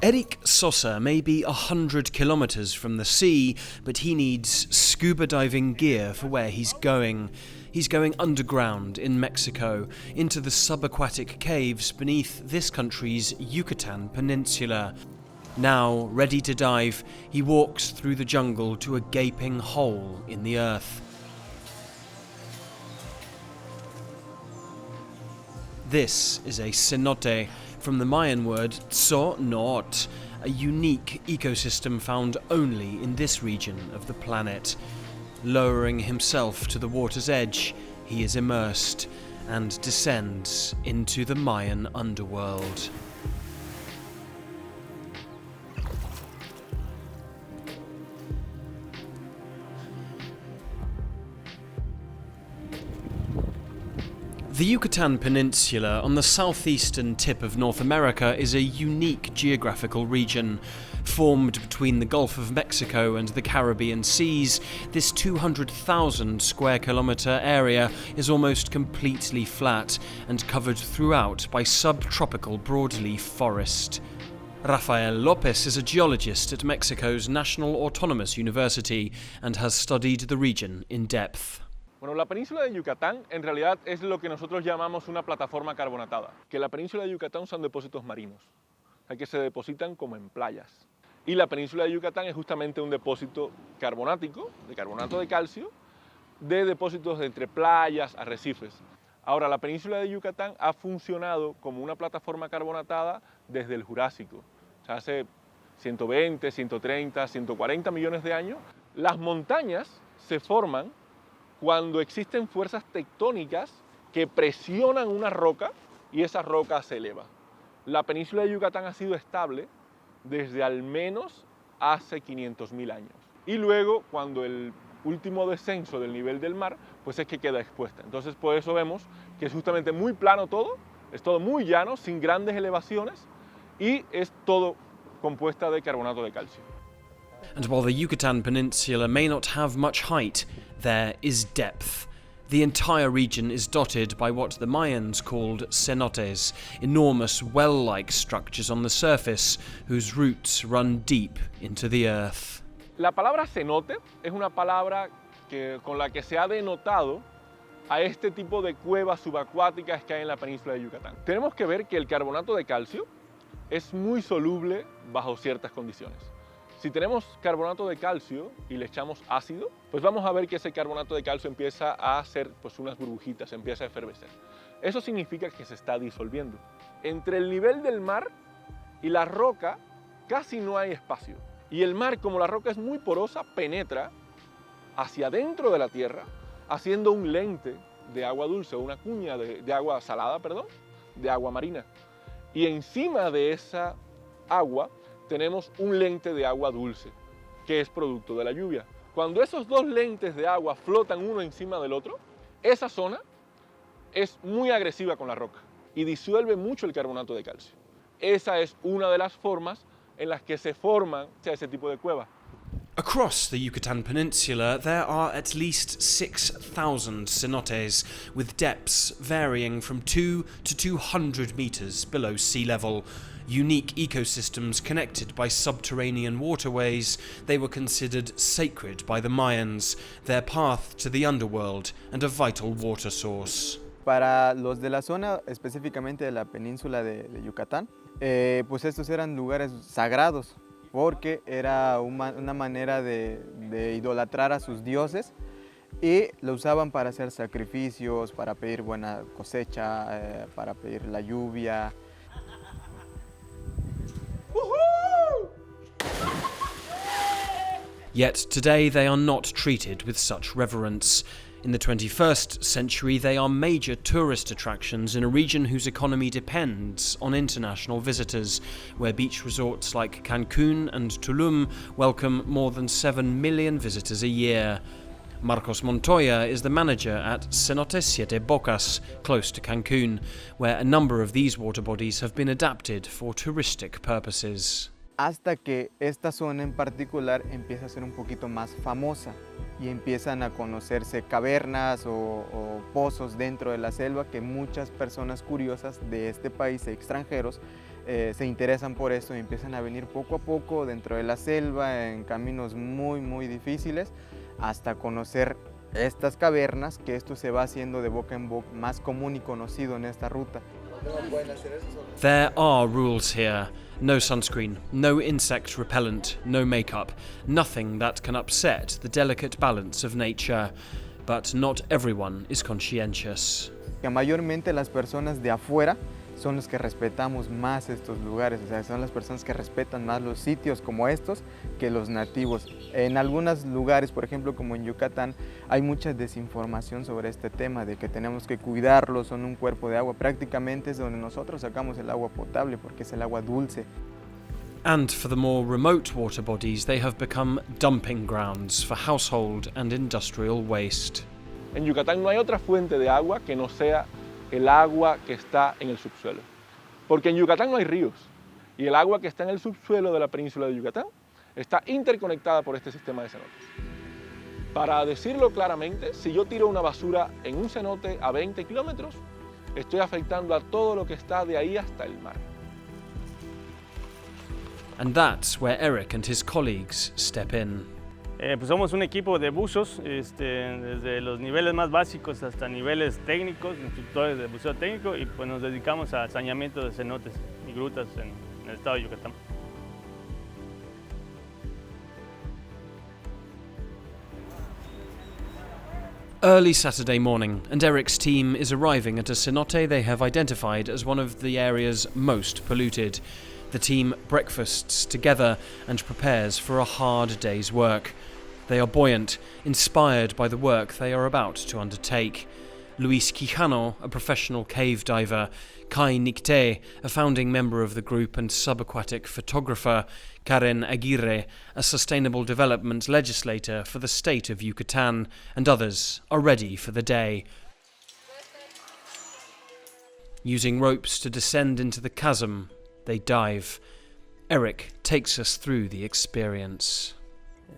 Eric Sosa may be 100 kilometers from the sea, but he needs scuba diving gear for where he's going. He's going underground in Mexico, into the subaquatic caves beneath this country's Yucatan peninsula. Now, ready to dive, he walks through the jungle to a gaping hole in the earth. This is a cenote, from the Mayan word Cenotes, a unique ecosystem found only in this region of the planet. Lowering himself to the water's edge, he is immersed and descends into the Mayan underworld. The Yucatan Peninsula on the southeastern tip of North America is a unique geographical region. Formed between the Gulf of Mexico and the Caribbean Seas, this 200,000 square kilometre area is almost completely flat and covered throughout by subtropical broadleaf forest. Rafael Lopez is a geologist at Mexico's National Autonomous University and has studied the region in depth. Bueno, la península de Yucatán en realidad es lo que nosotros llamamos una plataforma carbonatada, que la península de Yucatán son depósitos marinos, o sea, que se depositan como en playas. Y la península de Yucatán es justamente un depósito carbonático, de carbonato de calcio, de depósitos entre playas, arrecifes. Ahora, la península de Yucatán ha funcionado como una plataforma carbonatada desde el Jurásico, o sea, hace 120, 130, 140 millones de años. Las montañas se forman cuando existen fuerzas tectónicas que presionan una roca y esa roca se eleva. La península de Yucatán ha sido estable desde al menos hace 500.000 años. Y luego, cuando el último descenso del nivel del mar, pues es que queda expuesta. Entonces, por eso vemos que es justamente muy plano todo, es todo muy llano, sin grandes elevaciones, y es todo compuesta de carbonato de calcio. And while the Yucatan Peninsula may not have much height, there is depth. The entire region is dotted by what the Mayans called cenotes, enormous well-like structures on the surface whose roots run deep into the earth. La palabra cenote es una palabra con la que se ha denotado a este tipo de cuevas subacuáticas que hay en la península de Yucatán. Tenemos que ver que el carbonato de calcio es muy soluble bajo ciertas condiciones. Si tenemos carbonato de calcio y le echamos ácido, pues vamos a ver que ese carbonato de calcio empieza a hacer pues, unas burbujitas, empieza a efervecer. Eso significa que se está disolviendo. Entre el nivel del mar y la roca casi no hay espacio. Y el mar, como la roca es muy porosa, penetra hacia adentro de la tierra, haciendo un lente de agua dulce, o una cuña de agua salada, perdón, de agua marina. Y encima de esa agua tenemos un lente de agua dulce, que es producto de la lluvia. Cuando esos dos lentes de agua flotan uno encima del otro, esa zona es muy agresiva con la roca y disuelve mucho el carbonato de calcio. Esa es una de las formas en las que se forman ese tipo de cuevas. Across the Yucatan Peninsula, there are at least 6,000 cenotes, with depths varying from 2 to 200 meters below sea level. Unique ecosystems connected by subterranean waterways, they were considered sacred by the Mayans, their path to the underworld and a vital water source. Para los de la zona, específicamente de la península de Yucatán, pues estos eran lugares sagrados, porque era una manera de idolatrar a sus dioses y lo usaban para hacer sacrificios, para pedir buena cosecha, para pedir la lluvia. Yet today they are not treated with such reverence. In the 21st century, they are major tourist attractions in a region whose economy depends on international visitors, where beach resorts like Cancun and Tulum welcome more than 7 million visitors a year. Marcos Montoya is the manager at Cenotes Siete Bocas, close to Cancun, where a number of these water bodies have been adapted for touristic purposes. hasta que esta zona en particular empieza a ser un poquito más famosa y empiezan a conocerse cavernas o pozos dentro de la selva que muchas personas curiosas de este país, extranjeros, se interesan por esto y empiezan a venir poco a poco dentro de la selva en caminos muy difíciles hasta conocer estas cavernas, que esto se va haciendo de boca en boca más común y conocido en esta ruta. There are rules here. No sunscreen, no insect repellent, no makeup, nothing that can upset the delicate balance of nature. But not everyone is conscientious. Que mayormente las personas de afuera son los que respetamos más estos lugares, o sea, son las personas que respetan más los sitios como estos que los nativos. En algunos lugares, por ejemplo, como en Yucatán, hay mucha desinformación sobre este tema de que tenemos que cuidarlos, son un cuerpo de agua. Prácticamente es donde nosotros sacamos el agua potable porque es el agua dulce. And for the more remote water bodies, they have become dumping grounds for household and industrial waste. En Yucatán no hay otra fuente de agua que no sea el agua que está en el subsuelo. Porque en Yucatán no hay ríos y el agua que está en el subsuelo de la península de Yucatán está interconectada por este sistema de cenotes. Para decirlo claramente, si yo tiro una basura en un cenote a 20 kilómetros, estoy afectando a todo lo que está de ahí hasta el mar. And that's where Eric and his colleagues step in. Pues somos un equipo de buzos, desde los niveles más básicos hasta niveles técnicos, instructores de buceo técnico, y pues nos dedicamos a saneamiento de cenotes y grutas en el estado de Yucatán. Early Saturday morning, and Eric's team is arriving at a cenote they have identified as one of the area's most polluted. The team breakfasts together and prepares for a hard day's work. They are buoyant, inspired by the work they are about to undertake. Luis Quijano, a professional cave diver, Kai Nicte, a founding member of the group and subaquatic photographer, Karen Aguirre, a sustainable development legislator for the state of Yucatan, and others are ready for the day. Using ropes to descend into the chasm, they dive. Eric takes us through the experience.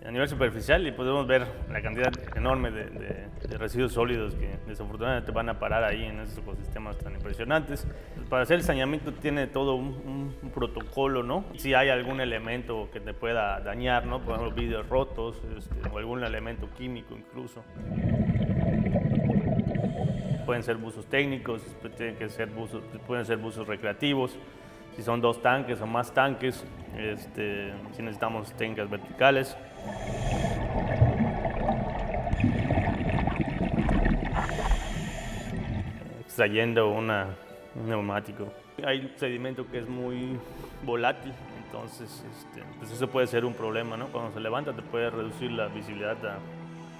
A nivel superficial y podemos ver la cantidad enorme de residuos sólidos que desafortunadamente van a parar ahí en esos ecosistemas tan impresionantes. Para hacer el saneamiento tiene todo un protocolo, ¿no? Si hay algún elemento que te pueda dañar, ¿no? Por ejemplo, vidrios rotos o algún elemento químico incluso. Pueden ser buzos técnicos, pueden ser buzos recreativos. Si son 2 tanques o más tanques, si necesitamos técnicas verticales. Extrayendo un neumático. Hay sedimento que es muy volátil, entonces pues eso puede ser un problema, ¿no? Cuando se levanta te puede reducir la visibilidad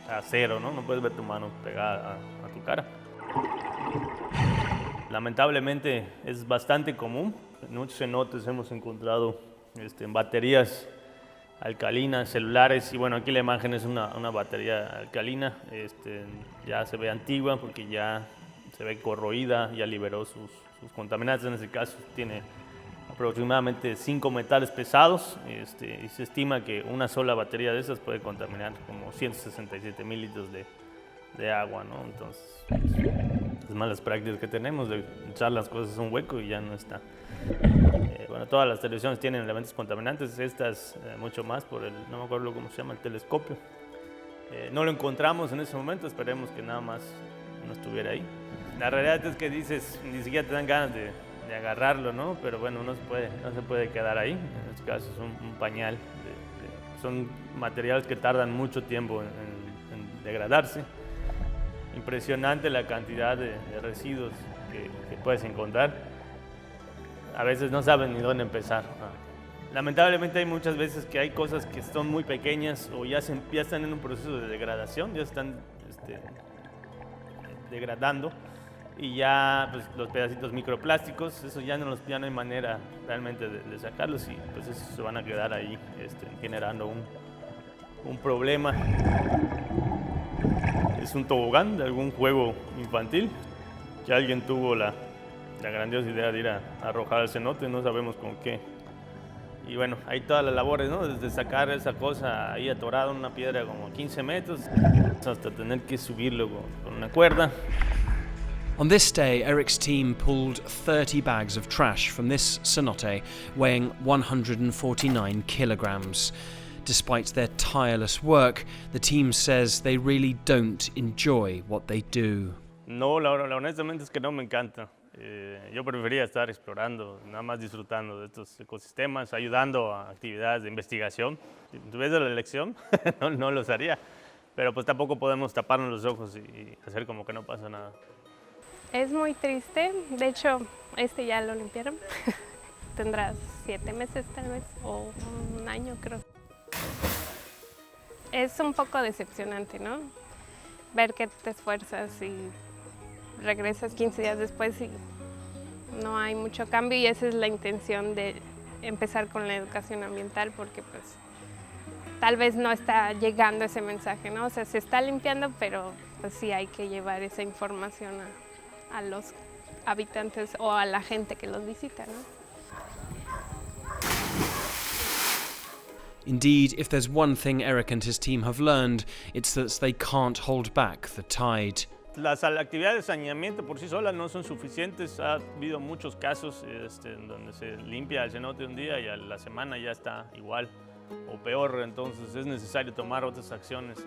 a cero, ¿no? No puedes ver tu mano pegada a tu cara. Lamentablemente es bastante común. En muchos cenotes hemos encontrado baterías alcalinas, celulares, y bueno, aquí la imagen es una batería alcalina, ya se ve antigua porque ya se ve corroída, ya liberó sus contaminantes. En este caso tiene aproximadamente 5 metales pesados, y se estima que una sola batería de esas puede contaminar como 167,000 litros de agua, ¿no? Entonces, las malas prácticas que tenemos de echar las cosas en un hueco y ya no está. Bueno, todas las televisiones tienen elementos contaminantes, estas mucho más por no me acuerdo cómo se llama, el telescopio. No lo encontramos en ese momento, esperemos que nada más no estuviera ahí. La realidad es que dices, ni siquiera te dan ganas de agarrarlo, ¿no? Pero bueno, no se puede quedar ahí. En este caso es un pañal. Son materiales que tardan mucho tiempo en degradarse. Impresionante la cantidad de residuos que puedes encontrar. A veces no saben ni dónde empezar. Lamentablemente hay muchas veces que hay cosas que son muy pequeñas o ya están en un proceso de degradación, ya están degradando, y ya pues, los pedacitos microplásticos, eso ya no hay manera realmente de sacarlos, y pues esos se van a quedar ahí generando un problema. Es un tobogán de algún juego infantil que alguien tuvo la grandiosa idea de ir a arrojar al cenote, no sabemos con qué Y bueno, ahí todas las labores, ¿no? Desde sacar esa cosa ahí atorada en una piedra como 15 metros hasta tener que subirlo con una cuerda. On this day, Eric's team pulled 30 bags of trash from this cenote, weighing 149 kilograms. Despite their tireless work, the team says they really don't enjoy what they do. No, honestamente es que no me encanta. Yo preferiría estar explorando, nada más disfrutando de estos ecosistemas, ayudando a actividades de investigación. Si tuviese la elección, no los haría, pero pues tampoco podemos taparnos los ojos y hacer como que no pasa nada. Es muy triste, de hecho, ya lo limpiaron. Tendrá 7 meses tal vez, o un año creo. Es un poco decepcionante, ¿no? Ver que te esfuerzas y regresas 15 días después y no hay mucho cambio, y esa es la intención de empezar con la educación ambiental, porque pues tal vez no está llegando ese mensaje, ¿no? O sea, se está limpiando, pero pues sí hay que llevar esa información a los habitantes o a la gente que los visita, ¿no? Indeed, if there's one thing Eric and his team have learned, it's that they can't hold back the tide. Las actividades de saneamiento por sí solas no son suficientes. Ha habido muchos casos en donde se limpia el cenote un día y a la semana ya está igual o peor, entonces es necesario tomar otras acciones.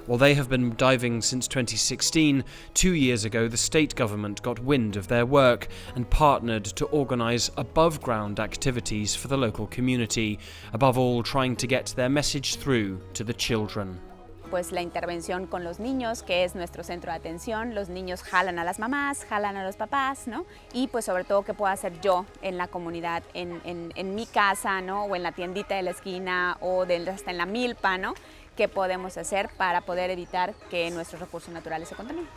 While they have been diving since 2016, 2 years ago the state government got wind of their work and partnered to organise above-ground activities for the local community, above all trying to get their message through to the children. Pues la intervención con los niños, que es nuestro centro de atención. Los niños jalan a las mamás, jalan a los papás, ¿no? Y pues sobre todo qué puedo hacer yo en la comunidad, en mi casa, ¿no? O en la tiendita de la esquina o hasta en la milpa, ¿no? ¿Qué podemos hacer para poder evitar que nuestros recursos naturales se contaminen?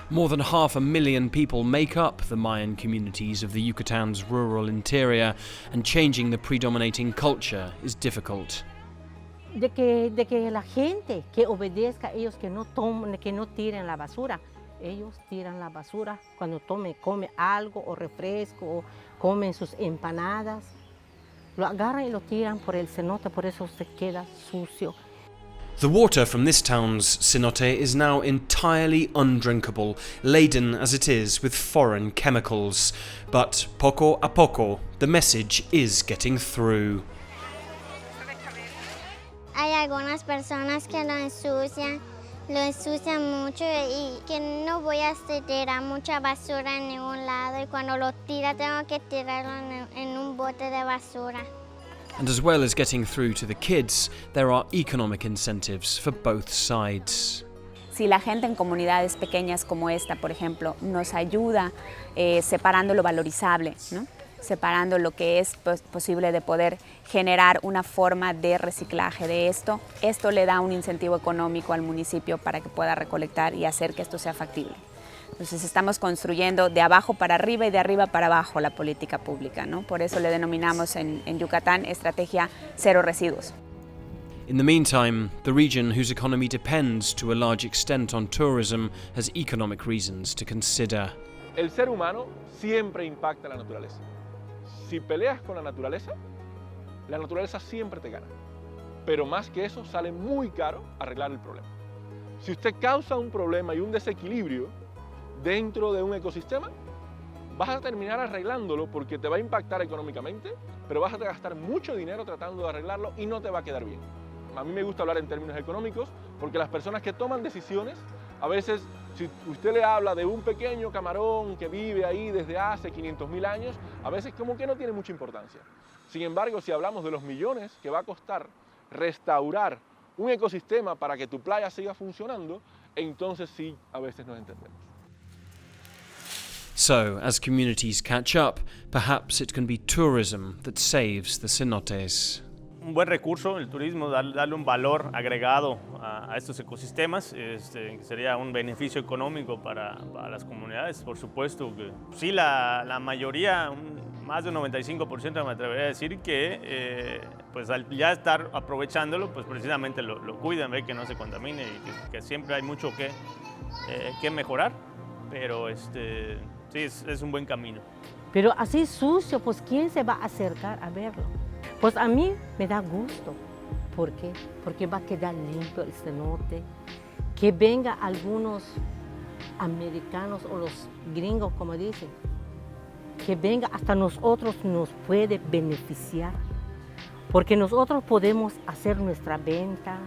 More than 500,000 people make up the Mayan communities of the Yucatan's rural interior, and changing the predominating culture is difficult. De que la gente que obedezca a ellos, que no tiren la basura. Ellos tiran la basura cuando come algo o refresco o comen sus empanadas. Lo agarran y lo tiran por el cenote, por eso se queda sucio. The water from this town's cenote is now entirely undrinkable, laden as it is with foreign chemicals. But poco a poco, the message is getting through. Hay algunas personas que lo ensucian mucho, y que no voy a tirar mucha basura en ningún lado, y cuando lo tira tengo que tirarlo en un bote de basura. And as well as getting through to the kids, there are economic incentives for both sides. Si la gente en comunidades pequeñas como esta, por ejemplo, nos ayuda separando lo valorizable, ¿no? Separando lo que es posible de poder generar una forma de reciclaje de esto le da un incentivo económico al municipio para que pueda recolectar y hacer que esto sea factible. Entonces estamos construyendo de abajo para arriba y de arriba para abajo la política pública, ¿no? Por eso le denominamos en Yucatán estrategia cero residuos. In the meantime, the region, whose economy depends to a large extent on tourism, has economic reasons to consider. El ser humano siempre impacta la naturaleza. Si peleas con la naturaleza siempre te gana. Pero más que eso, sale muy caro arreglar el problema. Si usted causa un problema y un desequilibrio dentro de un ecosistema, vas a terminar arreglándolo porque te va a impactar económicamente, pero vas a gastar mucho dinero tratando de arreglarlo y no te va a quedar bien. A mí me gusta hablar en términos económicos porque las personas que toman decisiones, a veces, si usted le habla de un pequeño camarón que vive ahí desde hace 500.000 años, a veces como que no tiene mucha importancia. Sin embargo, si hablamos de los millones que va a costar restaurar un ecosistema para que tu playa siga funcionando, entonces sí, a veces nos entendemos. So, as communities catch up, perhaps it can be tourism that saves the cenotes. Un buen recurso, el turismo, darle un valor agregado a estos ecosistemas, que sería un beneficio económico para las comunidades. Por supuesto que sí, la mayoría, más del 95% me atrevería a decir que pues al ya estar aprovechándolo, pues precisamente lo cuidan, ve que no se contamine y que siempre hay mucho que mejorar, pero sí, es un buen camino. Pero así sucio, pues ¿quién se va a acercar a verlo? Pues a mí me da gusto. ¿Por qué? Porque va a quedar limpio el cenote. Que venga algunos americanos o los gringos, como dicen, que venga hasta nosotros nos puede beneficiar. Porque nosotros podemos hacer nuestra venta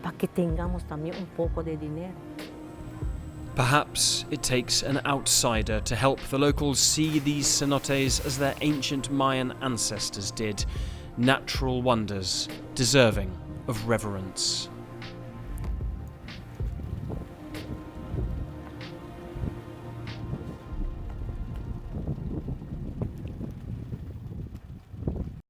para que tengamos también un poco de dinero. Perhaps it takes an outsider to help the locals see these cenotes as their ancient Mayan ancestors did, natural wonders deserving of reverence.